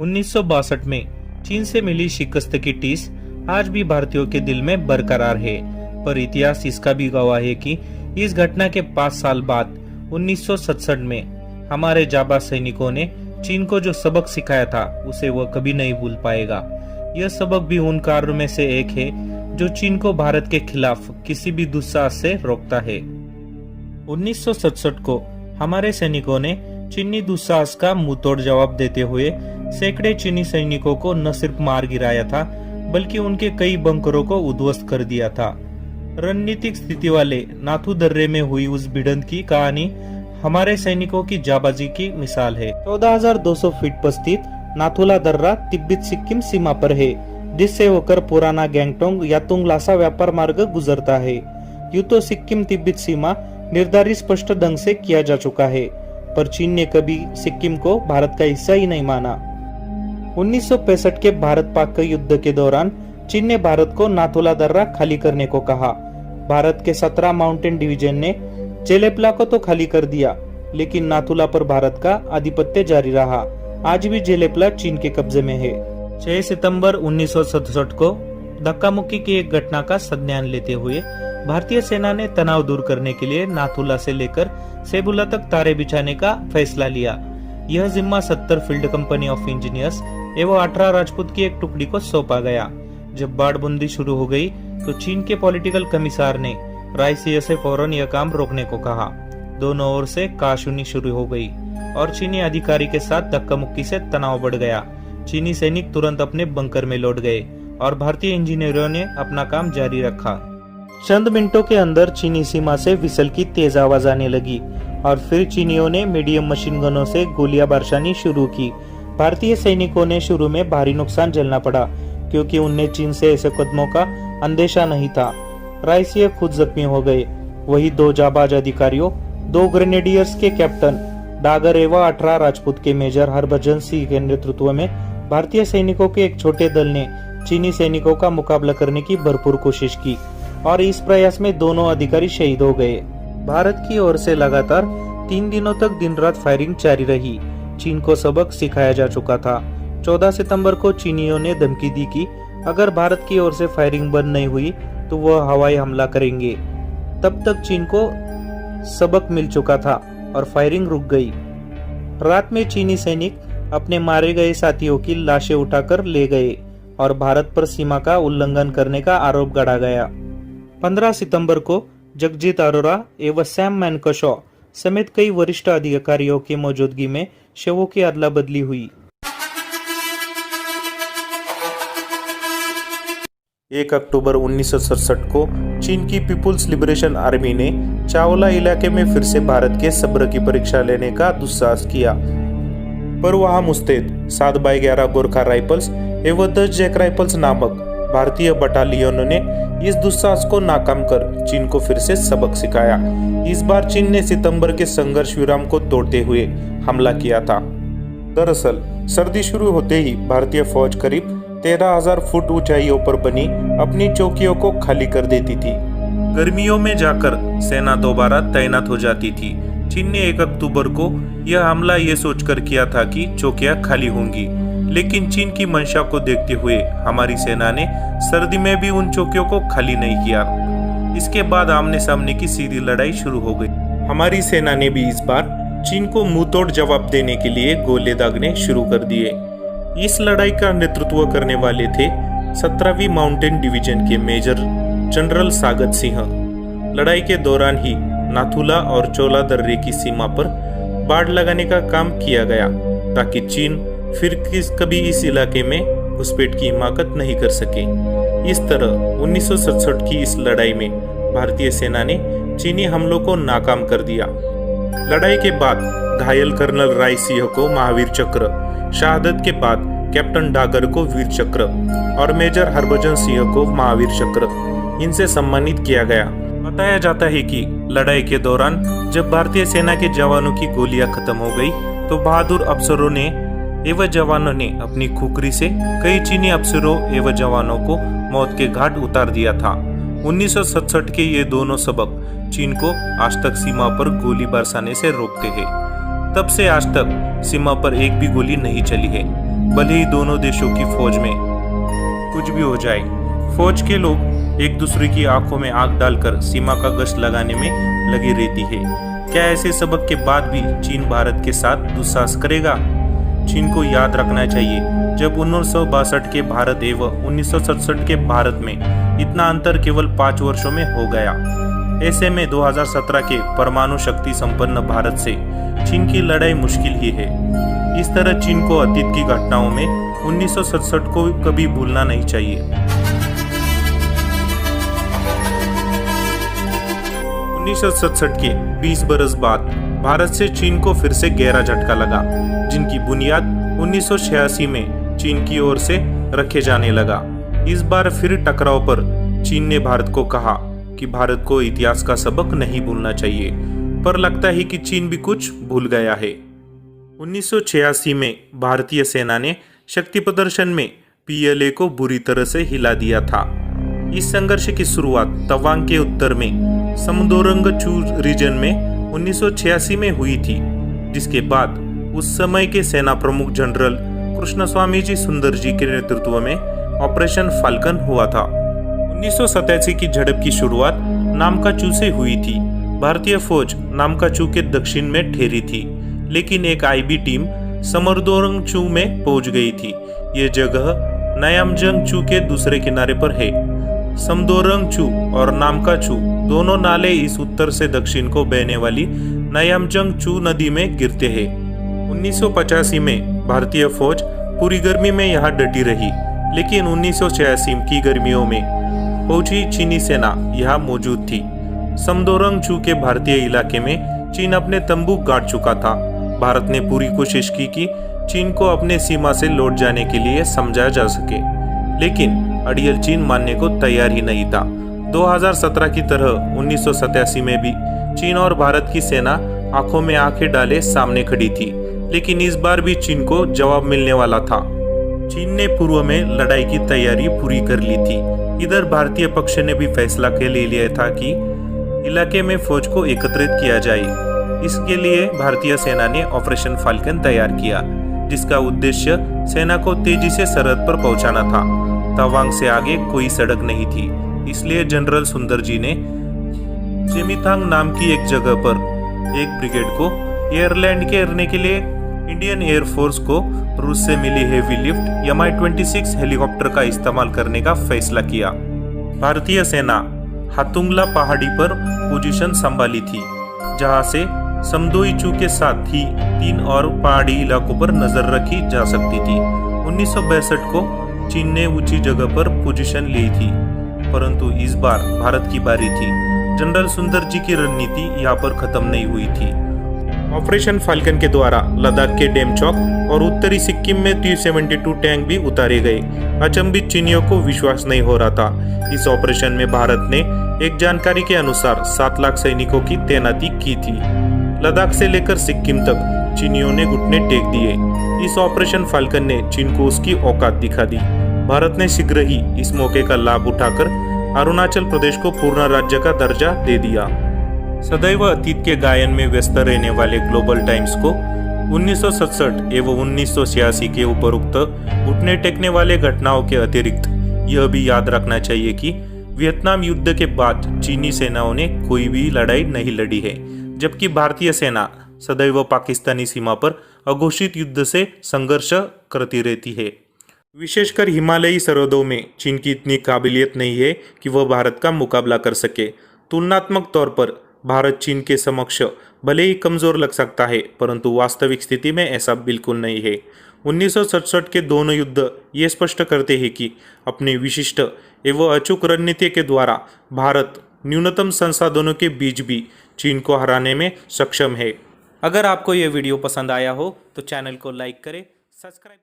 1962 में चीन से मिली शिकस्त की टीस आज भी भारतीयों के दिल में बरकरार है, पर इतिहास इसका भी गवाह है कि इस घटना के 5 साल बाद 1967 में हमारे जाबाज सैनिकों ने चीन को जो सबक सिखाया था उसे वह कभी नहीं भूल पाएगा। यह सबक भी उन कार्यों में से एक है जो चीन को भारत के खिलाफ किसी भी दुस्साहस से रोकता है। 1967 को हमारे सैनिकों ने चीनी दुस्साहस का मुंहतोड़ जवाब देते हुए सैकड़े चीनी सैनिकों को न सिर्फ मार गिराया था बल्कि उनके कई बंकरों को उद्ध्वस्त कर दिया था। रणनीतिक स्थिति वाले नाथू दर्रे में हुई उस भिड़ंत की कहानी हमारे सैनिकों की जाबाजी की मिसाल है। 14,200 फीट पर स्थित नाथुला दर्रा तिब्बत सिक्किम सीमा पर है, जिससे होकर पुराना गैंगटोंग यातुंग लासा व्यापार मार्ग गुजरता है। यूं तो सिक्किम तिब्बत सीमा निर्धारित स्पष्ट ढंग से किया जा चुका है, पर चीन ने कभी सिक्किम को भारत का हिस्सा ही नहीं माना। 1965 के भारत पाक युद्ध के दौरान चीन ने भारत को नाथुला दर्रा खाली करने को कहा। भारत के 17 माउंटेन डिवीजन ने जेलेपला को तो खाली कर दिया, लेकिन नाथुला पर भारत का आधिपत्य जारी रहा। आज भी जेलेपला चीन के कब्जे में है। 6 सितंबर 1967 को धक्का मुक्की की एक घटना का संज्ञान लेते हुए भारतीय सेना ने तनाव दूर करने के लिए नाथुला से लेकर सेबुला तक तारे बिछाने का फैसला लिया। यह जिम्मा 70 फील्ड कंपनी ऑफ इंजीनियर्स एवं 18 राजपूत की एक टुकड़ी को सौंपा गया। जब बाढ़बंदी शुरू हो गई तो चीन के पॉलिटिकल कमिश्नर ने रायसीय से फौरन यह काम रोकने को कहा। दोनों ओर से कहासुनी शुरू हो गई और चीनी अधिकारी के साथ धक्का मुक्की से तनाव बढ़ गया। चीनी सैनिक तुरंत अपने बंकर में लौट गए और भारतीय इंजीनियरों ने अपना काम जारी रखा। चंद मिनटों के अंदर चीनी सीमा से विसल की तेज आवाज आने लगी और फिर चीनियों ने मीडियम मशीन गनों से गोलियां बरसानी शुरू की। भारतीय सैनिकों ने शुरू में भारी नुकसान झेलना पड़ा, क्योंकि उन्हें चीन से ऐसे कदमों का अंदेशा नहीं था। रायसीय खुद जख्मी हो गए। वही 2 जाबाज अधिकारियों, 2 ग्रेनेडियर्स के कैप्टन डागर एवं 18 राजपूत के मेजर हरभजन सिंह के नेतृत्व में भारतीय सैनिकों के एक छोटे दल ने चीनी सैनिकों का मुकाबला करने की भरपूर कोशिश की और इस प्रयास में दोनों अधिकारी शहीद हो गए। भारत की ओर से लगातार 3 दिनों तक दिन रात फायरिंग जारी रही। चीन को सबक सिखाया जा चुका था। 14 सितंबर को चीनियों ने धमकी दी कि अगर भारत की ओर से फायरिंग बंद नहीं हुई तो वह हवाई हमला करेंगे। तब तक चीन को सबक मिल चुका था और फायरिंग रुक गई। रात में चीनी सैनिक अपने मारे गए साथियों की लाशें उठाकर ले गए और भारत पर सीमा का उल्लंघन करने का आरोप गढ़ा गया। 15 सितंबर को जगजीत अरोरा एवं सैम मैनकशॉ समेत कई वरिष्ठ अधिकारियों की मौजूदगी में शवों की अदला बदली हुई। 1 अक्टूबर 1967 को चीन की पीपुल्स लिबरेशन आर्मी ने चावला इलाके में फिर से भारत के सब्र की परीक्षा लेने का दुस्साहस किया, पर वहां मुस्तैद 7x11 गोरखा राइफल्स एवं 10 जैक राइफल्स नामक भारतीय बटालियनों ने इस दुस्साहस को नाकाम कर चीन को फिर से सबक सिखाया। इस बार चीन ने सितंबर के संघर्ष विराम को तोड़ते हुए हमला किया था। दरअसल सर्दी शुरू होते ही भारतीय फौज करीब 13,000 फुट ऊंचाइयों पर बनी अपनी चौकियों को खाली कर देती थी। गर्मियों में जाकर सेना दोबारा तैनात हो जाती थी। चीन ने 1 अक्टूबर को यह हमला ये सोचकर किया था कि चौकियां खाली होंगी, लेकिन चीन की मंशा को देखते हुए हमारी सेना ने सर्दी में भी उन चौकियों को खाली नहीं किया। इसके बाद आमने सामने की सीधी लड़ाई शुरू हो गई। हमारी सेना ने भी इस बार चीन को मुंहतोड़ जवाब देने के लिए गोले दागने शुरू कर दिए। इस लड़ाई का नेतृत्व करने वाले थे 17वीं माउंटेन डिवीजन के मेजर जनरल सागत सिंह। लड़ाई के दौरान ही नाथुला और चोला दर्रे की सीमा पर बाड़ लगाने का काम किया गया, ताकि चीन फिर कभी इस इलाके में घुसपैठ की हिमाकत नहीं कर सके। इस तरह 1967 की इस लड़ाई में भारतीय सेना ने चीनी हमलों को नाकाम कर दिया। लड़ाई के बाद घायल कर्नल राय सिंह को महावीर चक्र, शहादत के बाद कैप्टन डागर को वीर चक्र और मेजर हरभजन सिंह को महावीर चक्र इनसे सम्मानित किया गया। बताया जाता है कि लड़ाई के दौरान जब भारतीय सेना के जवानों की गोलियां खत्म हो गई तो बहादुर अफसरों ने एवं जवानों ने अपनी खुखरी से कई चीनी अफसरों एवं जवानों को मौत के घाट उतार दिया था। 1967 के ये दोनों सबक चीन को आज तक सीमा पर गोली बरसाने से रोकते हैं। तब से आज तक सीमा पर एक भी गोली नहीं चली है। भले ही दोनों देशों की फौज में कुछ भी हो जाए। फौज के लोग एक दूसरे की आंखों में आग डालकर सीमा का गश्त लगाने में लगी रहती है। क्या ऐसे सबक के बाद भी चीन भारत के साथ दुस्साहस करेगा? चीन को याद रखना चाहिए, जब 1962 के भारत एवं 1967 के भारत में इतना अंतर केवल 5 वर्षों में हो गया। ऐसे में 2017 के परमाणु शक्ति संपन्न भारत से चीन की लड़ाई मुश्किल ही है। इस तरह चीन को अतीत की घटनाओं में 1967 को कभी भूलना नहीं चाहिए। 1967 के 20 बरस बाद भारत से चीन को फिर से गहरा झटका लगा, जिनकी बुनियाद 1986 में चीन की ओर से रखे जाने लगा। इस बार फिर टकराव पर चीन ने भारत को कहा कि भारत को इतिहास का सबक नहीं भूलना चाहिए, पर लगता है कि चीन भी कुछ भूल गया है। 1986 में भारतीय सेना ने शक्ति प्रदर्शन में PLA को बुरी तरह से हिला दिया था। इस संघर्ष की शुरुआत तवांग के उत्तर में समदोरंगचू रीजन में 1986 में हुई थी, जिसके बाद उस समय के सेना प्रमुख जनरल कृष्णस्वामी जी सुंदर जी के नेतृत्व में ऑपरेशन फाल्कन हुआ था। 1987 की झड़प की शुरुआत नामकाचू से हुई थी। भारतीय फौज नामकाचू के दक्षिण में ठहरी थी, लेकिन एक IB टीम समरदोरंगचू में पहुंच गई थी। ये जगह नायामजंगचू के दूसरे किनारे पर है। समदोरंगचू और नामकाचू दोनों नाले इस उत्तर से दक्षिण को बहने वाली नायामजंगचू नदी में गिरते हैं। 1985 में भारतीय फौज पूरी गर्मी में यहाँ डटी रही, लेकिन 1986 की गर्मियों में पहुंची चीनी सेना यहाँ मौजूद थी। समदोरंगचू के भारतीय इलाके में चीन अपने तंबू गाड़ चुका था। भारत ने पूरी कोशिश की कि चीन को अपने सीमा से लौट जाने के लिए समझाया जा सके, लेकिन अड़ियल चीन मानने को तैयार ही नहीं था। 2017 की तरह 1987 में भी चीन और भारत की सेना आंखों में आंखें डाले सामने खड़ी थी, लेकिन इस बार भी चीन को जवाब मिलने वाला था। चीन ने पूर्व में लड़ाई की तैयारी पूरी कर ली थी। इधर भारतीय पक्ष ने भी फैसला ले लिया था कि इलाके में फौज को एकत्रित किया जाए। इसके लिए भारतीय सेना ने ऑपरेशन फाल्कन तैयार किया, जिसका उद्देश्य सेना को तेजी से सरहद पर पहुंचाना था। तवांग से आगे कोई सड़क नहीं थी, इसलिए जनरल सुंदर जी ने जेमिथांग नाम की एक जगह पर एक ब्रिगेड को एयरलैंड करने के लिए इंडियन एयरफोर्स को रूस से मिली हेवी लिफ्ट Mi-26 हेलीकॉप्टर का इस्तेमाल करने का फैसला किया। भारतीय सेना हातुंगला पहाड़ी पर पोजीशन संभाली थी, जहां से समदोईचू के साथ ही 3 और पहाड़ी इलाकों पर नजर रखी जा सकती थी। 1962 को चीन ने ऊंची जगह पर पोजीशन ली थी, परंतु इस बार भारत की बारी थी। जनरल सुंदर जी की रणनीति यहाँ पर खत्म नहीं हुई थी। ऑपरेशन फाल्कन के द्वारा लद्दाख के डेमचौक और उत्तरी सिक्किम में T-72 टैंक भी उतारे गए। अचंभित चीनियों को विश्वास नहीं हो रहा था। इस ऑपरेशन में भारत ने एक जानकारी के अनुसार 7 लाख सैनिकों की तैनाती की थी। लद्दाख से लेकर सिक्किम तक चीनियों ने घुटने टेक दिए। इस ऑपरेशन फाल्कन ने चीन को उसकी औकात दिखा दी। भारत ने शीघ्र ही इस मौके का लाभ उठाकर अरुणाचल प्रदेश को पूर्ण राज्य का दर्जा दे दिया। सदैव अतीत के गायन में व्यस्त रहने वाले ग्लोबल टाइम्स को 1967 एवं 1986 के उपरोक्त घुटने टेकने वाले घटनाओं के अतिरिक्त यह भी याद रखना चाहिए कि वियतनाम युद्ध के बाद चीनी सेनाओं ने कोई भी लड़ाई नहीं लड़ी है, जबकि भारतीय सेना सदैव पाकिस्तानी सीमा पर अघोषित युद्ध से संघर्ष करती रहती है। विशेषकर हिमालयी सरहदों में चीन की इतनी काबिलियत नहीं है कि वह भारत का मुकाबला कर सके। तुलनात्मक तौर पर भारत चीन के समक्ष भले ही कमजोर लग सकता है, परंतु वास्तविक स्थिति में ऐसा बिल्कुल नहीं है। 1967 के दोनों युद्ध ये स्पष्ट करते हैं कि अपनी विशिष्ट एवं अचूक रणनीति के द्वारा भारत न्यूनतम संसाधनों के बीच भी चीन को हराने में सक्षम है। अगर आपको यह वीडियो पसंद आया हो तो चैनल को लाइक करें, सब्सक्राइब